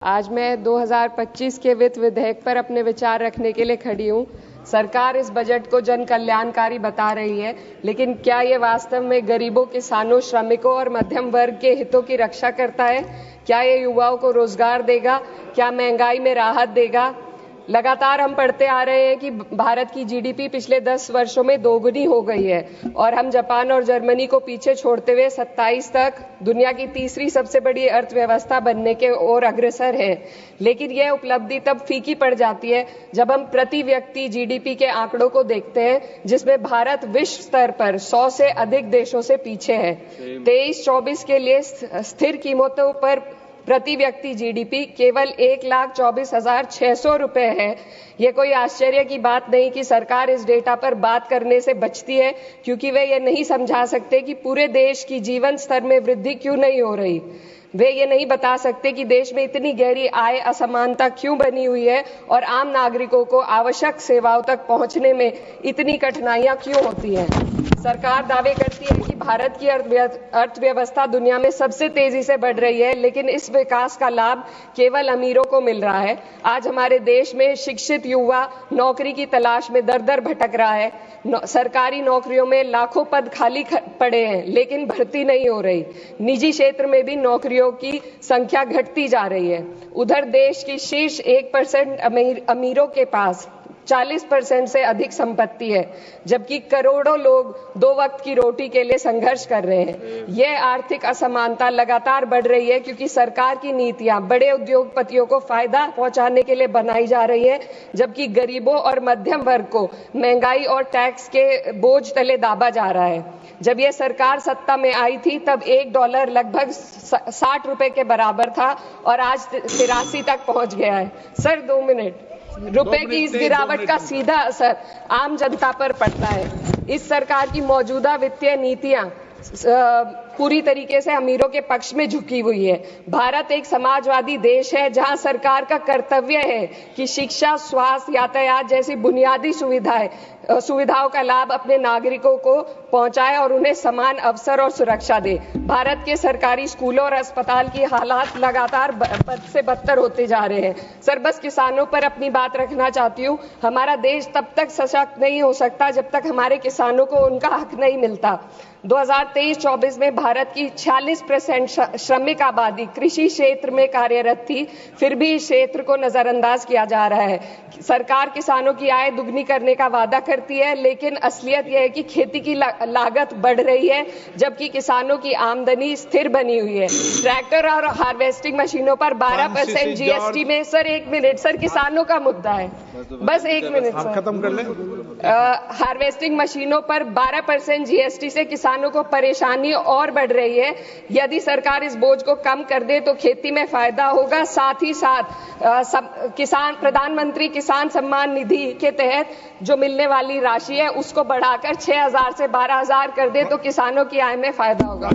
आज मैं 2025 के वित्त विधेयक पर अपने विचार रखने के लिए खड़ी हूँ। सरकार इस बजट को जन कल्याणकारी बता रही है, लेकिन क्या ये वास्तव में गरीबों, किसानों, श्रमिकों और मध्यम वर्ग के हितों की रक्षा करता है? क्या ये युवाओं को रोजगार देगा? क्या महंगाई में राहत देगा? लगातार हम पढ़ते आ रहे हैं कि भारत की जीडीपी पिछले 10 वर्षों में दोगुनी हो गई है और हम जापान और जर्मनी को पीछे छोड़ते हुए 27 तक दुनिया की तीसरी सबसे बड़ी अर्थव्यवस्था बनने के ओर अग्रसर है। लेकिन यह उपलब्धि तब फीकी पड़ जाती है जब हम प्रति व्यक्ति जीडीपी के आंकड़ों को देखते हैं, जिसमें भारत विश्व स्तर पर 100 से अधिक देशों से पीछे है। 23-24 के लिए स्थिर कीमतों पर प्रति व्यक्ति जीडीपी केवल 1,24,600 रुपए है। ये कोई आश्चर्य की बात नहीं कि सरकार इस डेटा पर बात करने से बचती है, क्योंकि वे ये नहीं समझा सकते कि पूरे देश की जीवन स्तर में वृद्धि क्यों नहीं हो रही। वे ये नहीं बता सकते कि देश में इतनी गहरी आय असमानता क्यों बनी हुई है और आम नागरिकों को आवश्यक सेवाओं तक पहुंचने में इतनी कठिनाइयां क्यों होती हैं। सरकार दावे करती है कि भारत की अर्थव्यवस्था दुनिया में सबसे तेजी से बढ़ रही है, लेकिन इस विकास का लाभ केवल अमीरों को मिल रहा है। आज हमारे देश में शिक्षित युवा नौकरी की तलाश में दर दर भटक रहा है। सरकारी नौकरियों में लाखों पद खाली पड़े हैं, लेकिन भर्ती नहीं हो रही। निजी क्षेत्र में भी नौकरियों की संख्या घटती जा रही है। उधर देश की शीर्ष 1% अमीरों के पास 40% से अधिक संपत्ति है, जबकि करोड़ों लोग 2 वक्त की रोटी के लिए संघर्ष कर रहे हैं। यह आर्थिक असमानता लगातार बढ़ रही है क्योंकि सरकार की नीतियां बड़े उद्योगपतियों को फायदा पहुंचाने के लिए बनाई जा रही है, जबकि गरीबों और मध्यम वर्ग को महंगाई और टैक्स के बोझ तले दाबा जा रहा है। जब यह सरकार सत्ता में आई थी तब $1 लगभग 60 रुपए के बराबर था और आज 83 तक पहुंच गया है। Sir 2 minute. रुपए की इस गिरावट का सीधा असर आम जनता पर पड़ता है। इस सरकार की मौजूदा वित्तीय नीतियां पूरी तरीके से अमीरों के पक्ष में झुकी हुई है। भारत एक समाजवादी देश है जहां सरकार का कर्तव्य है कि शिक्षा, स्वास्थ्य, यातायात जैसी बुनियादी सुविधाओं का लाभ अपने नागरिकों को पहुंचाए और उन्हें समान अवसर और सुरक्षा दे। भारत के सरकारी स्कूलों और अस्पताल की हालात लगातार बद से बदतर होते जा रहे हैं। सर, बस किसानों पर अपनी बात रखना चाहती हूँ। हमारा देश तब तक सशक्त नहीं हो सकता जब तक हमारे किसानों को उनका हक नहीं मिलता। 2023-24 में भारत की 46% श्रमिक आबादी कृषि क्षेत्र में कार्यरत थी, फिर भी इस क्षेत्र को नजरअंदाज किया जा रहा है। सरकार किसानों की आय दुगनी करने का वादा करती है, लेकिन असलियत यह है कि खेती की लागत बढ़ रही है, जबकि किसानों की आमदनी स्थिर बनी हुई है। ट्रैक्टर और हार्वेस्टिंग मशीनों पर 12% जीएसटी में। सर 1 मिनट, सर किसानों का मुद्दा है, बस 1 मिनट सर, खत्म कर ले। हार्वेस्टिंग मशीनों पर 12% जीएसटी से किसानों को परेशानी और बढ़ रही है। यदि सरकार इस बोझ को कम कर दे तो खेती में फायदा होगा। साथ ही साथ प्रधानमंत्री किसान सम्मान निधि के तहत जो मिलने वाली राशि है उसको बढ़ाकर 6,000 से 12,000 कर दे तो किसानों की आय में फायदा होगा।